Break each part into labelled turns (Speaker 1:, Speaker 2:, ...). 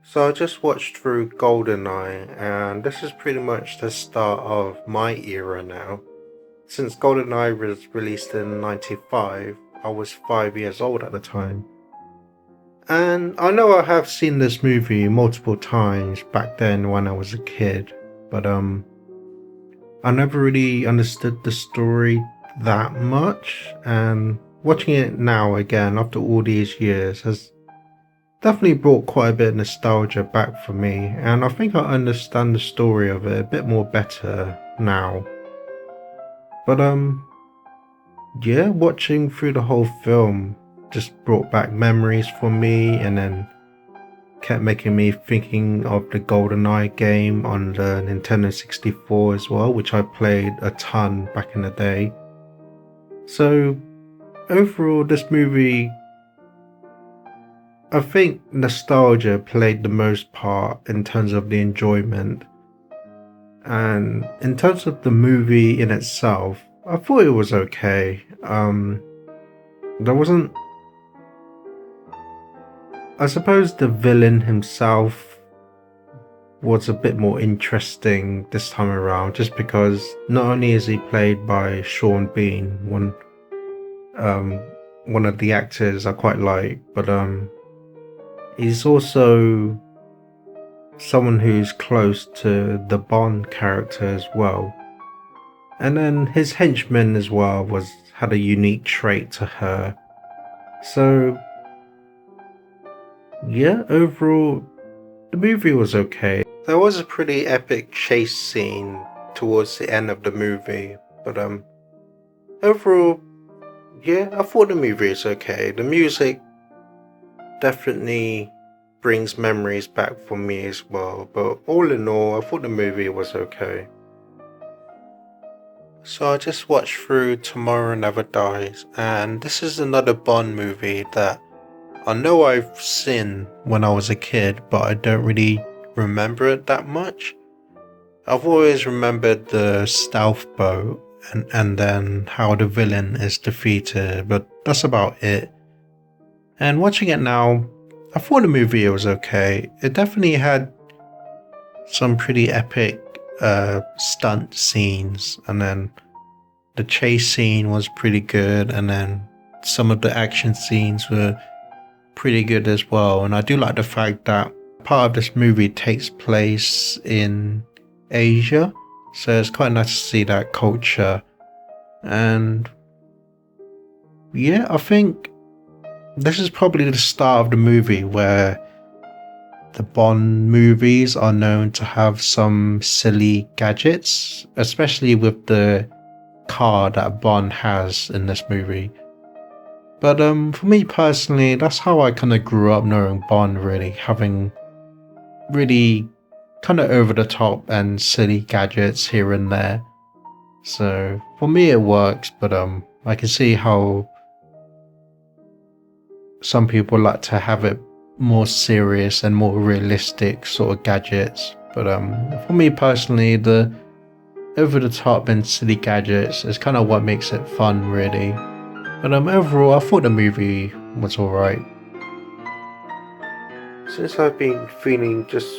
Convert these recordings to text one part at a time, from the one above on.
Speaker 1: So I just watched through GoldenEye, and this is pretty much the start of my era now. Since GoldenEye was released in '95, I was 5 years old at the time. And I know I have seen this movie multiple times back then when I was a kid, but I never really understood the story that much, and watching it now again after all these years has definitely brought quite a bit of nostalgia back for me, and I think I understand the story of it a bit more better now. But yeah, watching through the whole film just brought back memories for me, and then kept making me thinking of the GoldenEye game on the Nintendo 64 as well, which I played a ton back in the day. So overall, this movie, I think nostalgia played the most part in terms of the enjoyment. And in terms of the movie in itself, I thought it was okay. There wasn't. I suppose the villain himself was a bit more interesting this time around, just because not only is he played by Sean Bean, um, one of the actors I quite like, but he's also someone who's close to the Bond character as well. And then his henchman as well had a unique trait to her. So yeah, overall the movie was okay. There was a pretty epic chase scene towards the end of the movie, but overall, yeah, I thought the movie is okay. The music definitely brings memories back for me as well, but all in all, I thought the movie was okay. So I just watched through Tomorrow Never Dies, and this is another Bond movie that I know I've seen when I was a kid, but I don't really remember it that much. I've always remembered the stealth boat and then how the villain is defeated, but that's about it. And watching it now, I thought the movie was okay. It definitely had some pretty epic stunt scenes, and then the chase scene was pretty good, and then some of the action scenes were pretty good as well. And I do like the fact that part of this movie takes place in Asia, so it's quite nice to see that culture. And yeah, I think this is probably the start of the movie where the Bond movies are known to have some silly gadgets, especially with the car that Bond has in this movie. But for me personally, that's how I kind of grew up knowing Bond, really, having really kind of over the top and silly gadgets here and there. So for me it works, but I can see how some people like to have it more serious and more realistic sort of gadgets. But for me personally, the over the top and silly gadgets is kind of what makes it fun, really. But overall, I thought the movie was alright. Since I've been feeling just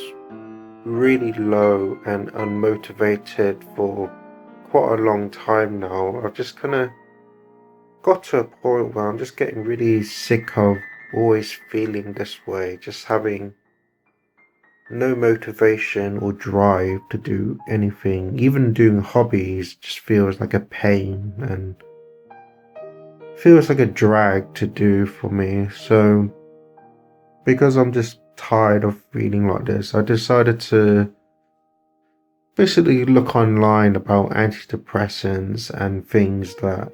Speaker 1: really low and unmotivated for quite a long time now, I've just kind of got to a point where I'm just getting really sick of always feeling this way, just having no motivation or drive to do anything. Even doing hobbies just feels like a pain and feels like a drag to do for me. So because I'm just tired of feeling like this, I decided to basically look online about antidepressants and things that,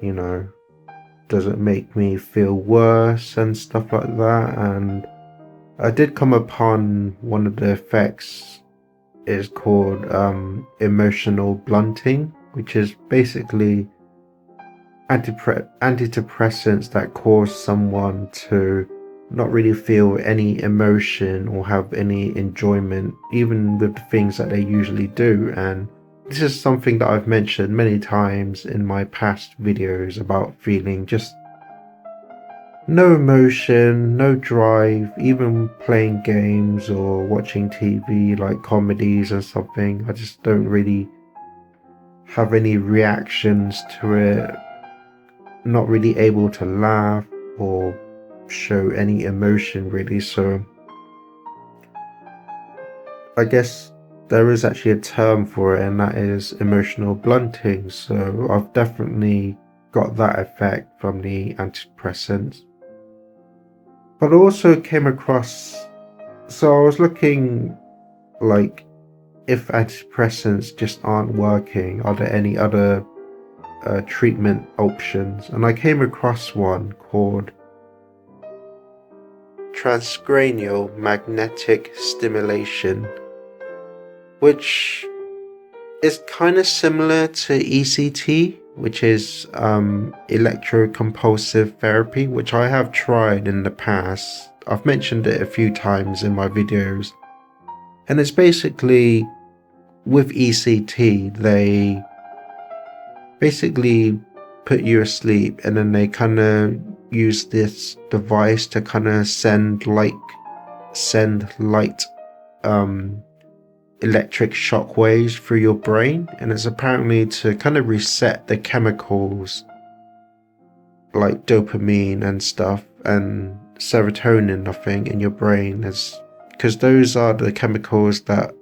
Speaker 1: doesn't make me feel worse and stuff like that. And I did come upon one of the effects is called emotional blunting, which is basically antidepressants that cause someone to not really feel any emotion or have any enjoyment, even with the things that they usually do. And this is something that I've mentioned many times in my past videos about feeling just no emotion, no drive, even playing games or watching TV like comedies or something. I just don't really have any reactions to it, not really able to laugh or show any emotion really. So I guess there is actually a term for it, and that is emotional blunting. So I've definitely got that effect from the antidepressants. But I also came across, so I was looking like if antidepressants just aren't working, are there any other treatment options? And I came across one called Transcranial magnetic stimulation, which is kind of similar to ECT, which is electrocompulsive therapy, which I have tried in the past. I've mentioned it a few times in my videos. And it's basically, with ECT, they basically put you asleep and then they kind of use this device to kind of send light electric shock waves through your brain, and it's apparently to kind of reset the chemicals like dopamine and stuff and serotonin, I think, in your brain, because those are the chemicals that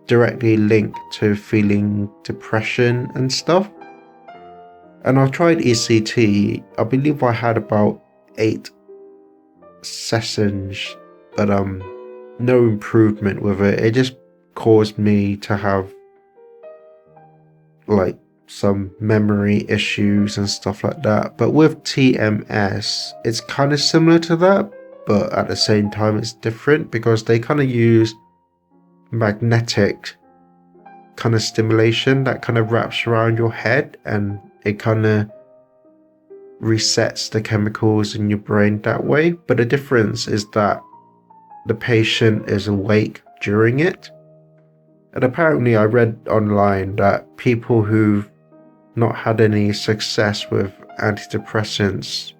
Speaker 1: directly link to feeling depression and stuff. And I've tried ECT. I believe I had about 8 sessions, but no improvement with it. It just caused me to have like some memory issues and stuff like that. But with TMS, it's kind of similar to that, but at the same time it's different because they kind of use magnetic kind of stimulation that kind of wraps around your head, and it kind of resets the chemicals in your brain that way. But the difference is that the patient is awake during it. And apparently I read online that people who've not had any success with antidepressants,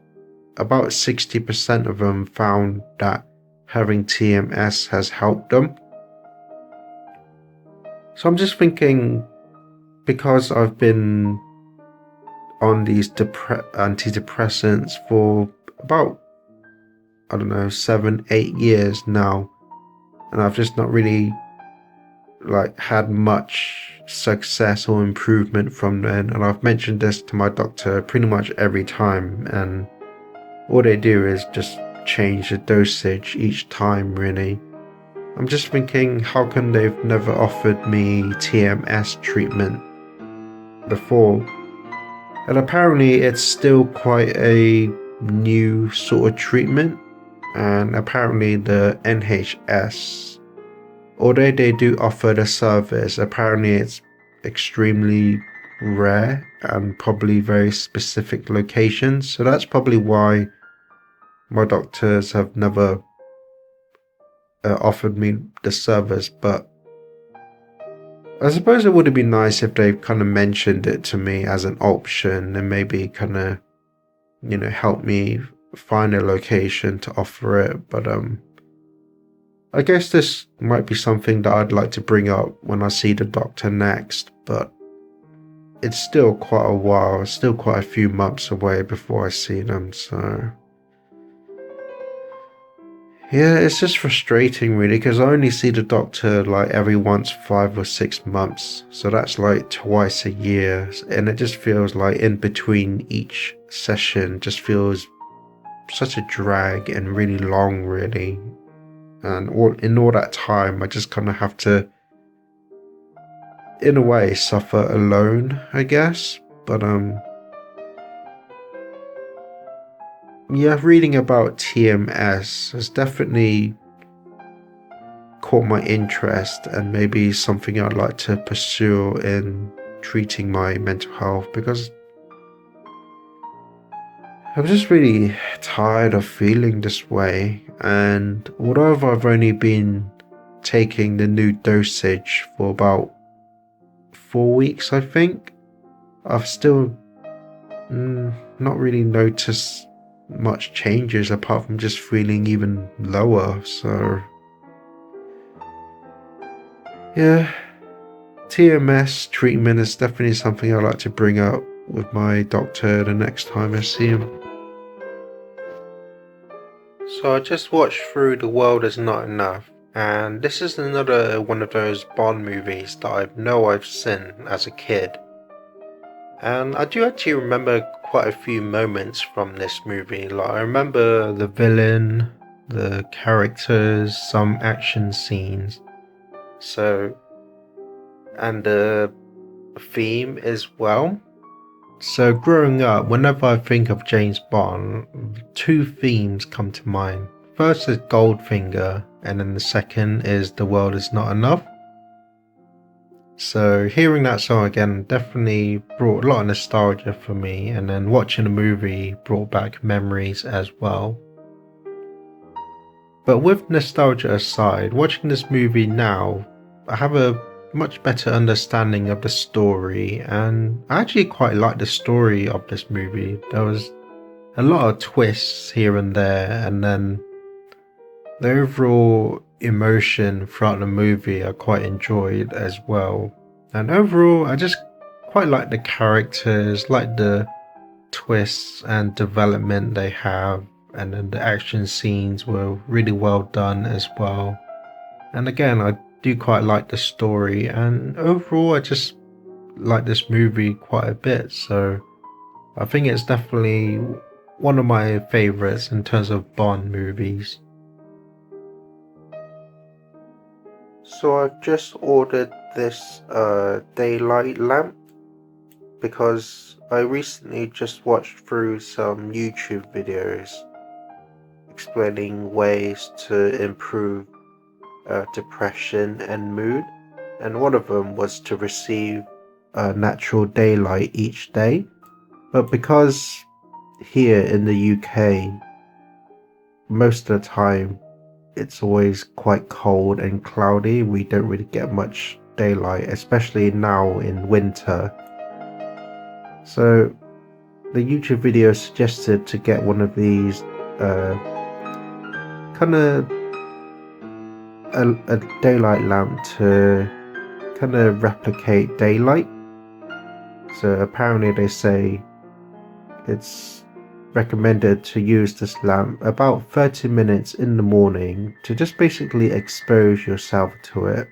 Speaker 1: about 60% of them found that having TMS has helped them. So I'm just thinking, because I've been on these antidepressants for about, 7-8 years now, and I've just not really had much success or improvement from them. And I've mentioned this to my doctor pretty much every time, and all they do is just change the dosage each time really. I'm just thinking, how come they've never offered me TMS treatment before? And apparently it's still quite a new sort of treatment, and apparently the NHS, although they do offer the service, apparently it's extremely rare and probably very specific locations. So that's probably why my doctors have never offered me the service. But I suppose it would have been nice if they kind of mentioned it to me as an option and maybe kind of, help me find a location to offer it. But I guess this might be something that I'd like to bring up when I see the doctor next, but it's still quite a while, it's still quite a few months away before I see them, so yeah, it's just frustrating really, because I only see the doctor every once 5 or 6 months, so that's twice a year, and it just feels like in between each session just feels such a drag and really long really. And in all that time, I just kind of have to, in a way, suffer alone, I guess. But yeah, reading about TMS has definitely caught my interest, and maybe something I'd like to pursue in treating my mental health, because I'm just really tired of feeling this way. And although I've only been taking the new dosage for about 4 weeks, I think, I've still not really noticed much changes apart from just feeling even lower. So yeah, TMS treatment is definitely something I like to bring up with my doctor the next time I see him. So I just watched through The World Is Not Enough, and this is another one of those Bond movies that I know I've seen as a kid. And I do actually remember quite a few moments from this movie. Like, I remember the villain, the characters, some action scenes. So, and the theme as well. So growing up, whenever I think of James Bond, two themes come to mind. First is Goldfinger, and then the second is The World Is Not Enough. So hearing that song again definitely brought a lot of nostalgia for me, and then watching the movie brought back memories as well. But with nostalgia aside, watching this movie now, I have a much better understanding of the story, and I actually quite like the story of this movie. There was a lot of twists here and there, and then the overall emotion throughout the movie I quite enjoyed as well. And overall, I just quite like the characters, like the twists and development they have, and then the action scenes were really well done as well. And again, I do quite like the story, and overall I just like this movie quite a bit, so I think it's definitely one of my favourites in terms of Bond movies. So I've just ordered this daylight lamp because I recently just watched through some YouTube videos explaining ways to improve depression and mood, and one of them was to receive natural daylight each day. But because here in the UK, most of the time it's always quite cold and cloudy, we don't really get much daylight, especially now in winter. So the YouTube video suggested to get one of these kind of a daylight lamp to kind of replicate daylight. So apparently they say it's recommended to use this lamp about 30 minutes in the morning to just basically expose yourself to it.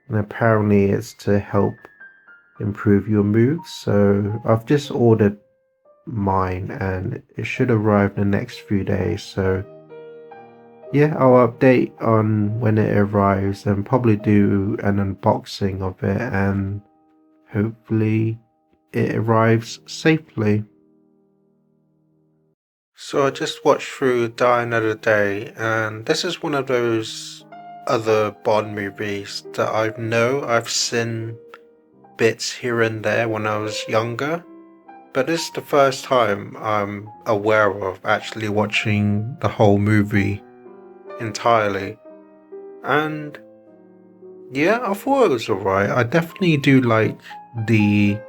Speaker 1: And apparently it's to help improve your mood. So I've just ordered mine and it should arrive in the next few days. So yeah, I'll update on when it arrives and probably do an unboxing of it, and hopefully it arrives safely. So I just watched through Die Another Day, and this is one of those other Bond movies that I've seen bits here and there when I was younger, but this is the first time I'm aware of actually watching the whole movie entirely. And yeah, I thought it was alright. I definitely do like the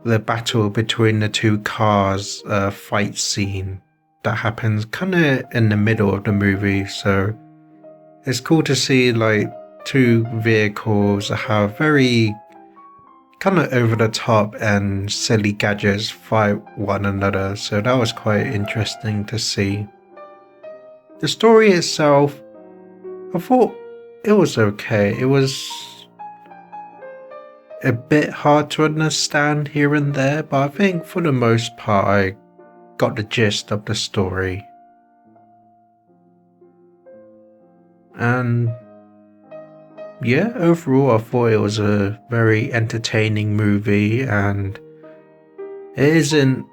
Speaker 1: battle between the two cars fight scene that happens kind of in the middle of the movie. So it's cool to see like two vehicles have very kind of over the top and silly gadgets fight one another. So that was quite interesting to see. The story itself, I thought it was okay. It was a bit hard to understand here and there, but I think for the most part I got the gist of the story. And yeah, overall I thought it was a very entertaining movie, and it isn't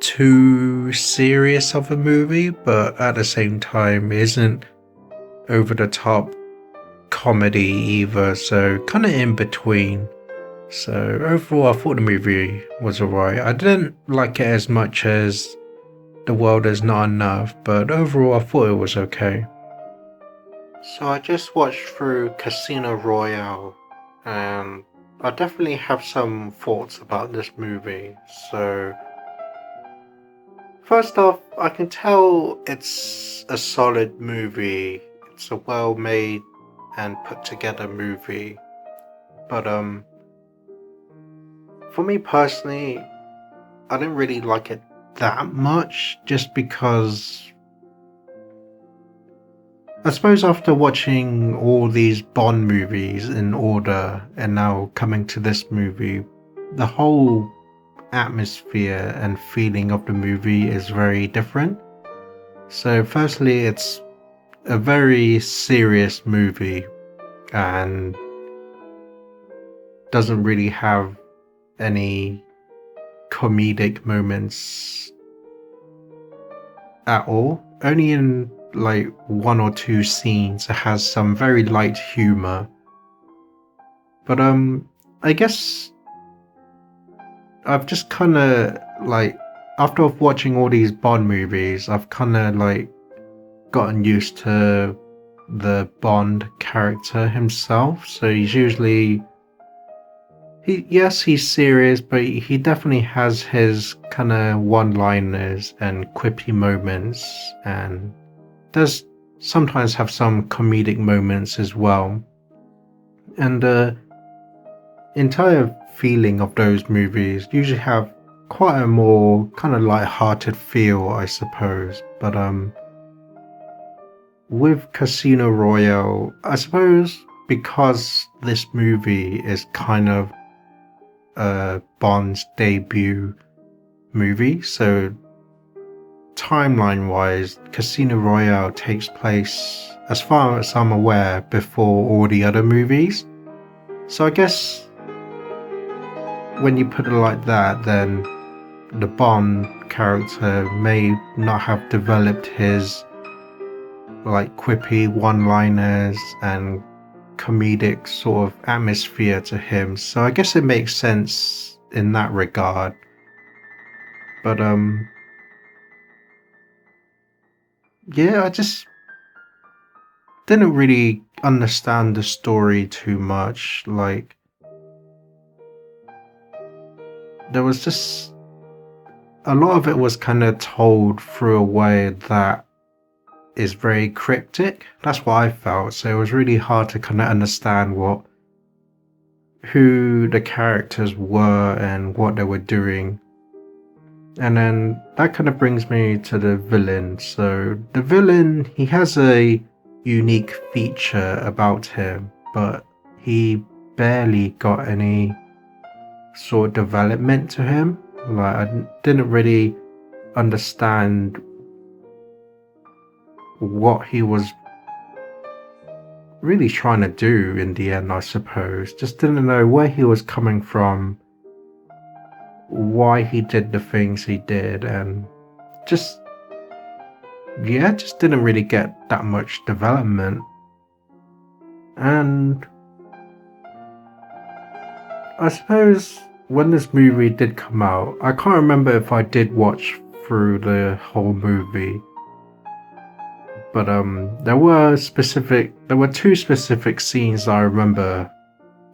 Speaker 1: too serious of a movie, but at the same time it isn't over the top comedy either, so kind of in between. So overall I thought the movie was alright. I didn't like it as much as The World Is Not Enough, but overall I thought it was okay. So I just watched through Casino Royale, and I definitely have some thoughts about this movie. So First off, I can tell it's a solid movie. It's a well made and put together movie. But for me personally, I didn't really like it that much just because I suppose after watching all these Bond movies in order and now coming to this movie, the whole atmosphere and feeling of the movie is very different. So, firstly, it's a very serious movie and doesn't really have any comedic moments at all. Only in like one or two scenes it has some very light humor. But I guess I've just kind of like after watching all these Bond movies, I've kind of like gotten used to the Bond character himself. So he's serious, but he definitely has his kind of one-liners and quippy moments, and does sometimes have some comedic moments as well. And the entire feeling of those movies usually have quite a more kind of light-hearted feel, I suppose. But with Casino Royale, I suppose because this movie is kind of Bond's debut movie, so timeline wise, Casino Royale takes place, as far as I'm aware, before all the other movies. So I guess when you put it like that, then the Bond character may not have developed his like quippy one-liners and comedic sort of atmosphere to him. So I guess it makes sense in that regard. But yeah, I just didn't really understand the story too much. Like there was just a lot of it was kind of told through a way that is very cryptic. That's what I felt. So it was really hard to kind of understand who the characters were and what they were doing. And then that kind of brings me to the villain. So the villain, he has a unique feature about him, but he barely got any sort of development to him. Like I didn't really understand what he was really trying to do in the end, I suppose. Just didn't know where he was coming from, why he did the things he did, and just didn't really get that much development. And I suppose when this movie did come out, I can't remember if I did watch through the whole movie, but there were two specific scenes I remember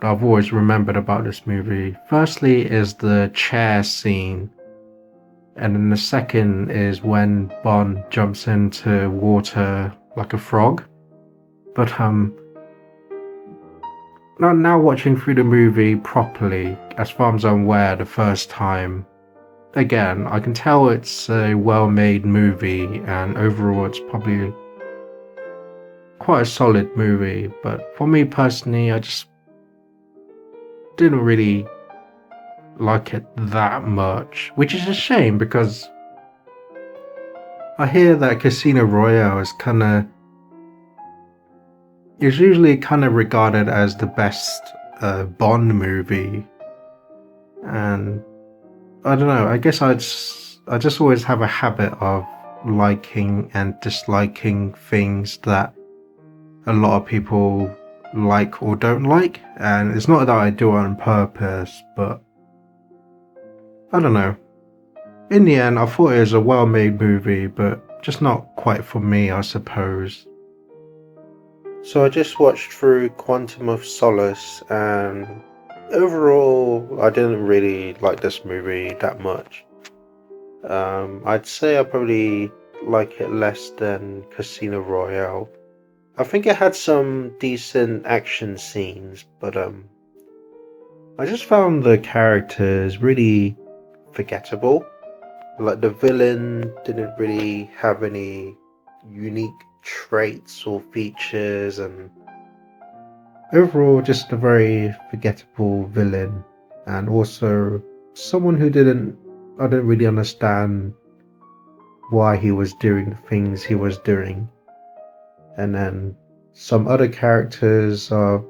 Speaker 1: that I've always remembered about this movie. Firstly is the chair scene, and then the second is when Bond jumps into water like a frog. But now watching through the movie properly, as far as I'm aware, the first time, again, I can tell it's a well-made movie, and overall it's probably quite a solid movie. But for me personally, I just didn't really like it that much, which is a shame because I hear that Casino Royale is usually kind of regarded as the best Bond movie, and I don't know, I guess I just always have a habit of liking and disliking things that a lot of people like or don't like, and it's not that I do it on purpose, but I don't know. In the end, I thought it was a well-made movie, but just not quite for me, I suppose. So I just watched through Quantum of Solace, and overall, I didn't really like this movie that much. I'd say I probably like it less than Casino Royale. I think it had some decent action scenes, but I just found the characters really forgettable. Like the villain didn't really have any unique traits or features, and overall just a very forgettable villain, and also someone who I didn't really understand why he was doing the things he was doing. And then some other characters are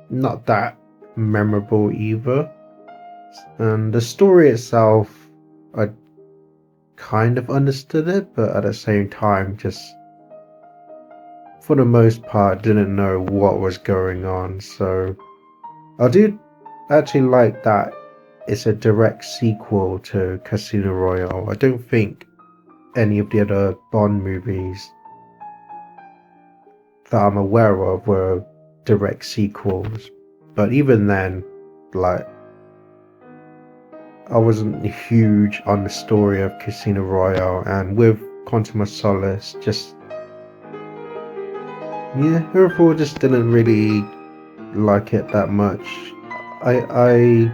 Speaker 1: not that memorable either. And the story itself, I kind of understood it, but at the same time, just for the most part, didn't know what was going on. So I do actually like that it's a direct sequel to Casino Royale. I don't think any of the other Bond movies that I'm aware of were direct sequels. But even then, like, I wasn't huge on the story of Casino Royale, and with Quantum of Solace, just overall just didn't really like it that much. I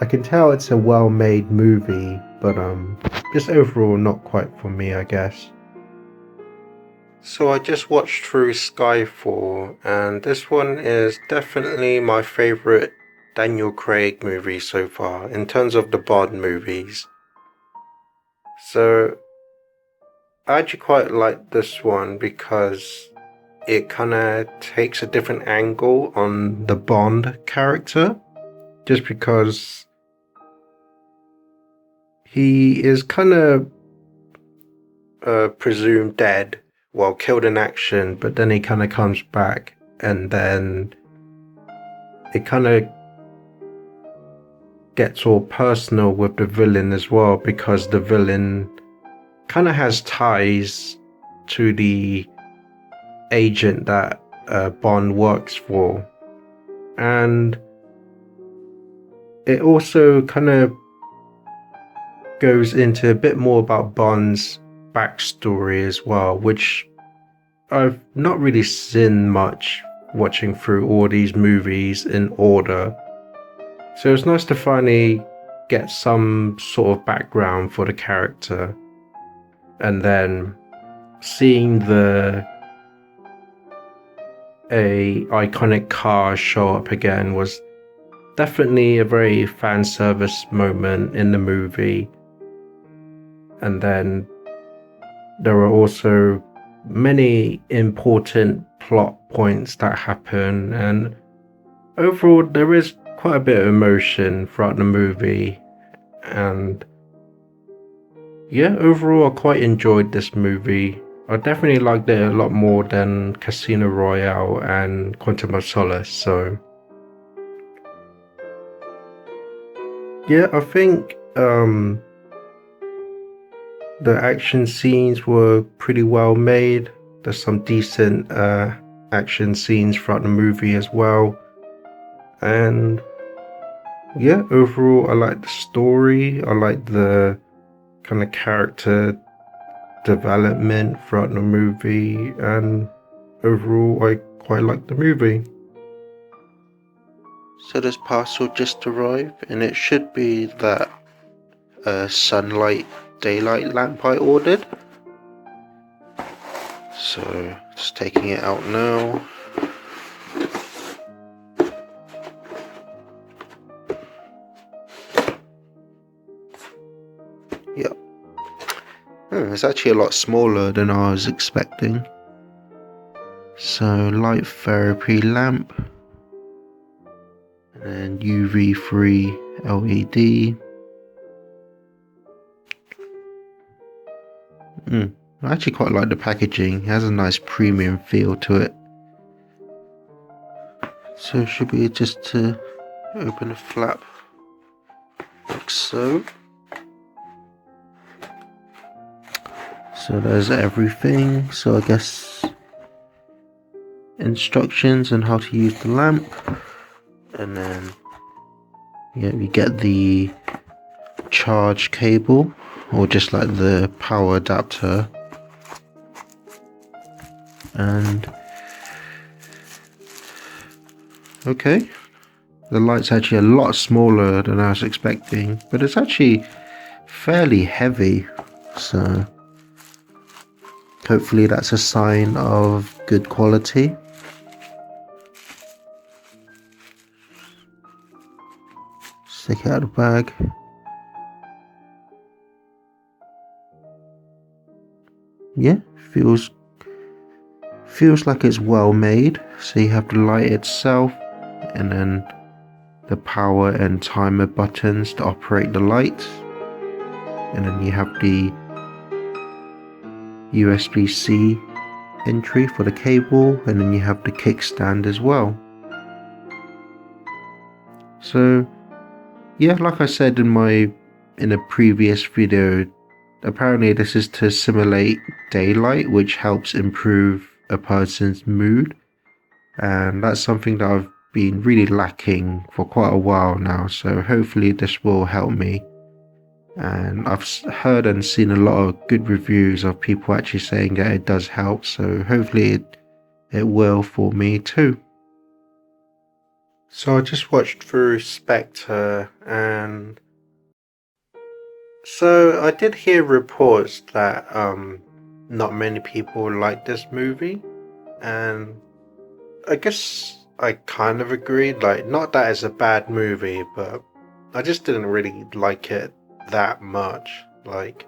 Speaker 1: I can tell it's a well-made movie, but just overall not quite for me, I guess. So I just watched through Skyfall, and this one is definitely my favourite Daniel Craig movie so far, in terms of the Bond movies. So I actually quite like this one because it kind of takes a different angle on the Bond character, just because he is kind of presumed dead, well, killed in action, but then he kind of comes back, and then it kind of gets all personal with the villain as well, because the villain kind of has ties to the agent that Bond works for. And it also kind of goes into a bit more about Bond's backstory as well, which I've not really seen much watching through all these movies in order. So it's nice to finally get some sort of background for the character, and then seeing a iconic car show up again was definitely a very fan service moment in the movie. And then there are also many important plot points that happen, and overall there is quite a bit of emotion throughout the movie. And yeah, overall I quite enjoyed this movie. I definitely liked it a lot more than Casino Royale and Quantum of Solace. So yeah, I think the action scenes were pretty well made. There's some decent action scenes throughout the movie as well. And yeah, overall I like the story. I like the kind of character development throughout the movie, and overall I quite like the movie. So this parcel just arrived, and it should be that sunlight daylight lamp I ordered. So just taking it out now. Yep. It's actually a lot smaller than I was expecting. So light therapy lamp, and UV-free LED. I actually quite like the packaging. It has a nice premium feel to it. So it should be just to open the flap like so. So there's everything. So I guess instructions on how to use the lamp, and then yeah, we get the charge cable, or just like the power adapter. And okay, the light's actually a lot smaller than I was expecting, but it's actually fairly heavy, so hopefully that's a sign of good quality. Stick it out of the bag. Yeah, feels like it's well made. So you have the light itself, and then the power and timer buttons to operate the lights, and then you have the USB-C entry for the cable, and then you have the kickstand as well. So yeah, like I said in a previous video, apparently this is to simulate daylight, which helps improve a person's mood, and that's something that I've been really lacking for quite a while now, so hopefully this will help me. And I've heard and seen a lot of good reviews of people actually saying that it does help, so hopefully it will for me too. So I just watched through Spectre, and so I did hear reports that not many people like this movie, and I guess I kind of agreed. Like, not that it's a bad movie, but I just didn't really like it that much. Like,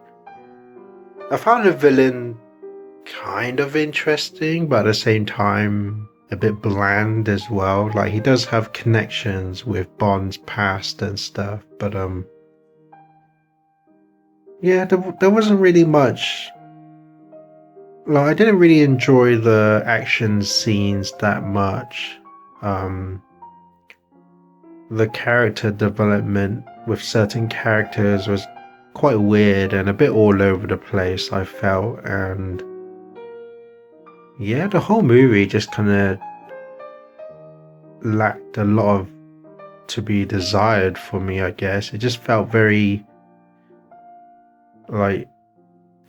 Speaker 1: I found the villain kind of interesting, but at the same time a bit bland as well. Like, he does have connections with Bond's past and stuff, but yeah, there wasn't really much. Like, I didn't really enjoy the action scenes that much. The character development with certain characters was quite weird and a bit all over the place, I felt, and yeah, the whole movie just kind of lacked a lot of to be desired for me, I guess. It just felt very like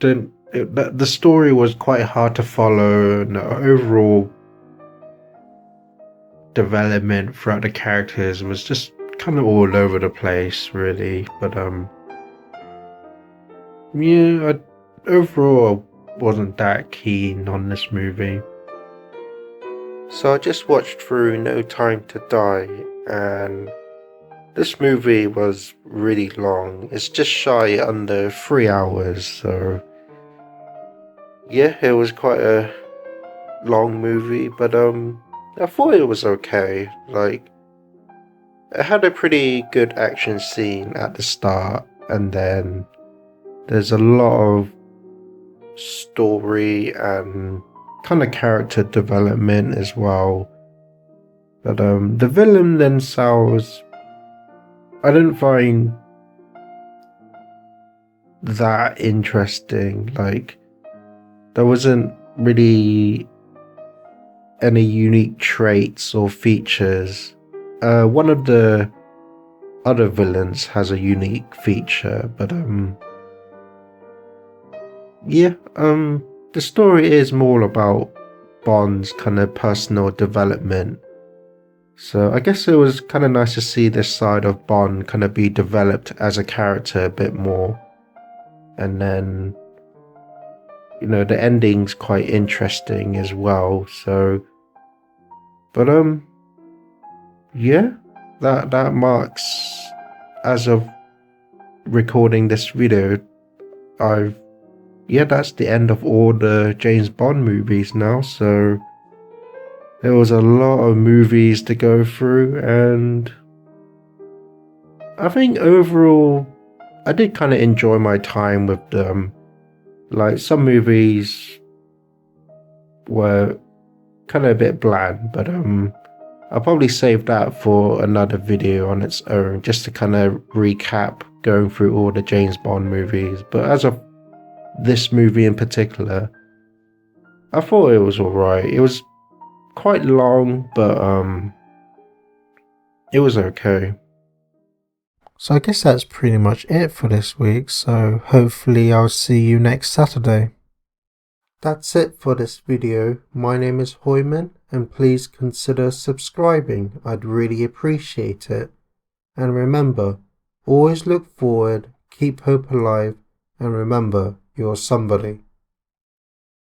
Speaker 1: the story was quite hard to follow, and the overall development throughout the characters was just kind of all over the place, really. But yeah, overall I wasn't that keen on this movie. So I just watched through No Time to Die, and this movie was really long. It's just shy under 3 hours, so yeah, it was quite a long movie, but I thought it was okay. Like, it had a pretty good action scene at the start, and then there's a lot of story and kind of character development as well. But the villain themselves, I didn't find that interesting. Like, there wasn't really any unique traits or features. One of the other villains has a unique feature, but yeah, the story is more about Bond's kind of personal development. So I guess it was kind of nice to see this side of Bond kind of be developed as a character a bit more. And then, you know, the ending's quite interesting as well. So, but yeah, that marks, as of recording this video, that's the end of all the James Bond movies now. So there was a lot of movies to go through, and I think overall I did kind of enjoy my time with them. Like, some movies were kind of a bit bland, but I'll probably save that for another video on its own, just to kind of recap going through all the James Bond movies. But as of this movie in particular, I thought it was alright. It was quite long, but it was okay. So I guess that's pretty much it for this week, so hopefully I'll see you next Saturday. That's it for this video. My name is Hoiman, and please consider subscribing. I'd really appreciate it. And remember, always look forward, keep hope alive, and remember, you're somebody.